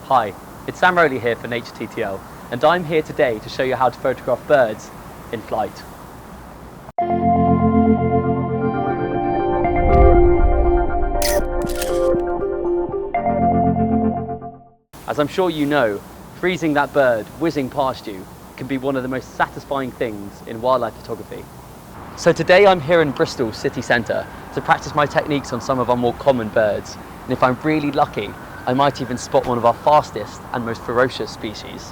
Hi, it's Sam Rowley here for Nature TTL, and I'm here today to show you how to photograph birds in flight. As I'm sure you know, freezing that bird whizzing past you can be one of the most satisfying things in wildlife photography. So today I'm here in Bristol city centre to practice my techniques on some of our more common birds, and if I'm really lucky, I might even spot one of our fastest and most ferocious species.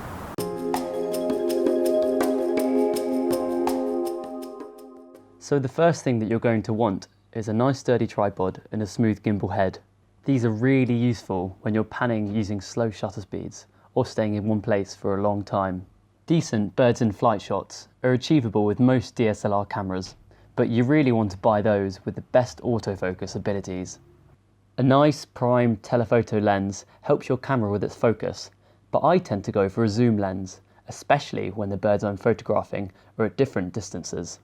So the first thing that you're going to want is a nice sturdy tripod and a smooth gimbal head. These are really useful when you're panning using slow shutter speeds or staying in one place for a long time. Decent birds in flight shots are achievable with most DSLR cameras, but you really want to buy those with the best autofocus abilities. A nice prime telephoto lens helps your camera with its focus, but I tend to go for a zoom lens, especially when the birds I'm photographing are at different distances.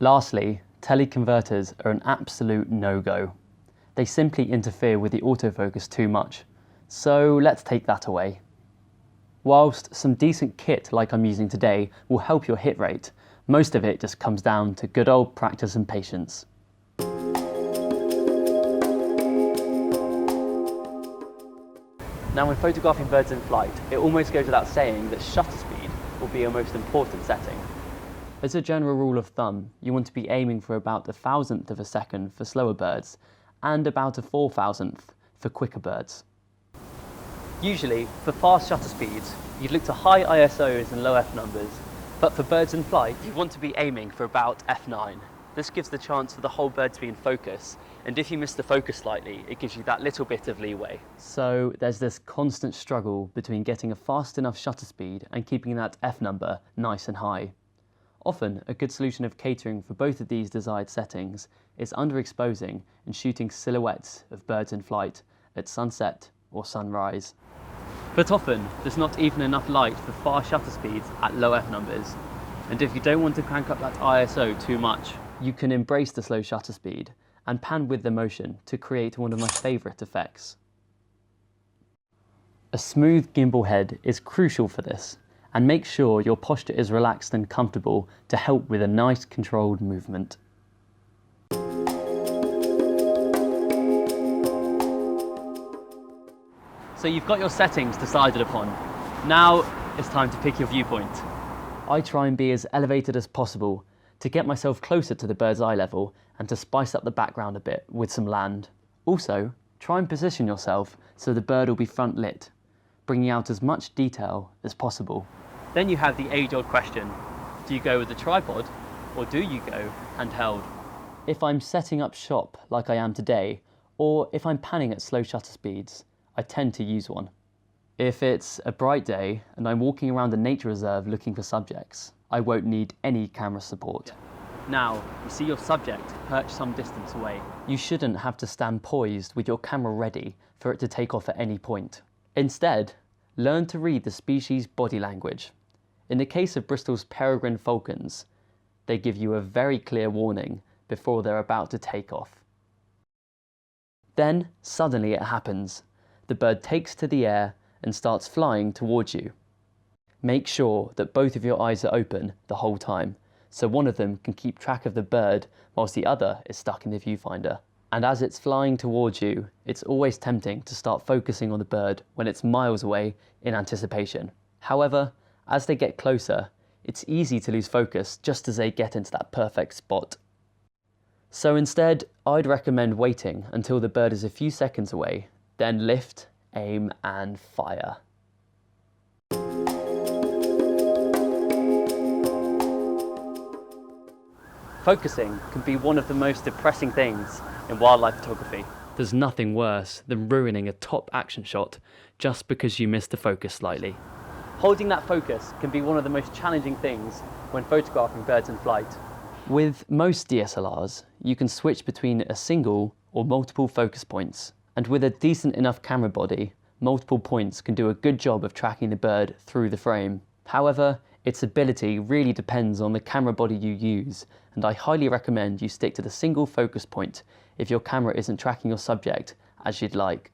Lastly, teleconverters are an absolute no-go. They simply interfere with the autofocus too much, so let's take that away. Whilst some decent kit like I'm using today will help your hit rate, most of it just comes down to good old practice and patience. Now when photographing birds in flight, it almost goes without saying that shutter speed will be your most important setting. As a general rule of thumb, you want to be aiming for about 1,000th of a second for slower birds and about 4,000th for quicker birds. Usually, for fast shutter speeds, you'd look to high ISOs and low f numbers, but for birds in flight, you want to be aiming for about f9. This gives the chance for the whole bird to be in focus, and if you miss the focus slightly, it gives you that little bit of leeway. So there's this constant struggle between getting a fast enough shutter speed and keeping that f number nice and high. Often, a good solution of catering for both of these desired settings is underexposing and shooting silhouettes of birds in flight at sunset or sunrise. But often, there's not even enough light for fast shutter speeds at low f numbers, and if you don't want to crank up that ISO too much, you can embrace the slow shutter speed and pan with the motion to create one of my favourite effects. A smooth gimbal head is crucial for this, and make sure your posture is relaxed and comfortable to help with a nice controlled movement. So you've got your settings decided upon. Now it's time to pick your viewpoint. I try and be as elevated as possible to get myself closer to the bird's eye level and to spice up the background a bit with some land. Also, try and position yourself so the bird will be front lit, bringing out as much detail as possible. Then you have the age-old question, do you go with the tripod or do you go handheld? If I'm setting up shop like I am today, or if I'm panning at slow shutter speeds, I tend to use one. If it's a bright day and I'm walking around a nature reserve looking for subjects, I won't need any camera support. Now, you see your subject perched some distance away. You shouldn't have to stand poised with your camera ready for it to take off at any point. Instead, learn to read the species' body language. In the case of Bristol's peregrine falcons, they give you a very clear warning before they're about to take off. Then, suddenly it happens. The bird takes to the air and starts flying towards you. Make sure that both of your eyes are open the whole time, so one of them can keep track of the bird whilst the other is stuck in the viewfinder. And as it's flying towards you, it's always tempting to start focusing on the bird when it's miles away in anticipation. However, as they get closer, it's easy to lose focus just as they get into that perfect spot. So instead, I'd recommend waiting until the bird is a few seconds away, then lift, aim and fire. Focusing can be one of the most depressing things in wildlife photography. There's nothing worse than ruining a top action shot just because you missed the focus slightly. Holding that focus can be one of the most challenging things when photographing birds in flight. With most DSLRs, you can switch between a single or multiple focus points, and with a decent enough camera body, multiple points can do a good job of tracking the bird through the frame. However, its ability really depends on the camera body you use, and I highly recommend you stick to the single focus point if your camera isn't tracking your subject as you'd like.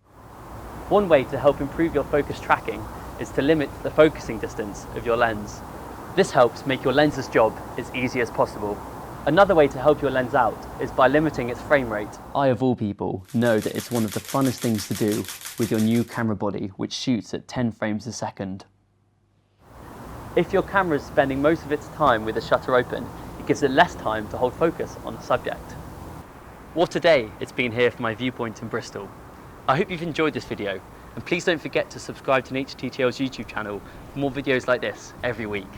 One way to help improve your focus tracking is to limit the focusing distance of your lens. This helps make your lens's job as easy as possible. Another way to help your lens out is by limiting its frame rate. I, of all people, know that it's one of the funnest things to do with your new camera body, which shoots at 10 frames a second. If your camera is spending most of its time with the shutter open, it gives it less time to hold focus on the subject. What a day it's been here for my Viewpoint in Bristol. I hope you've enjoyed this video, and please don't forget to subscribe to HTTL's YouTube channel for more videos like this every week.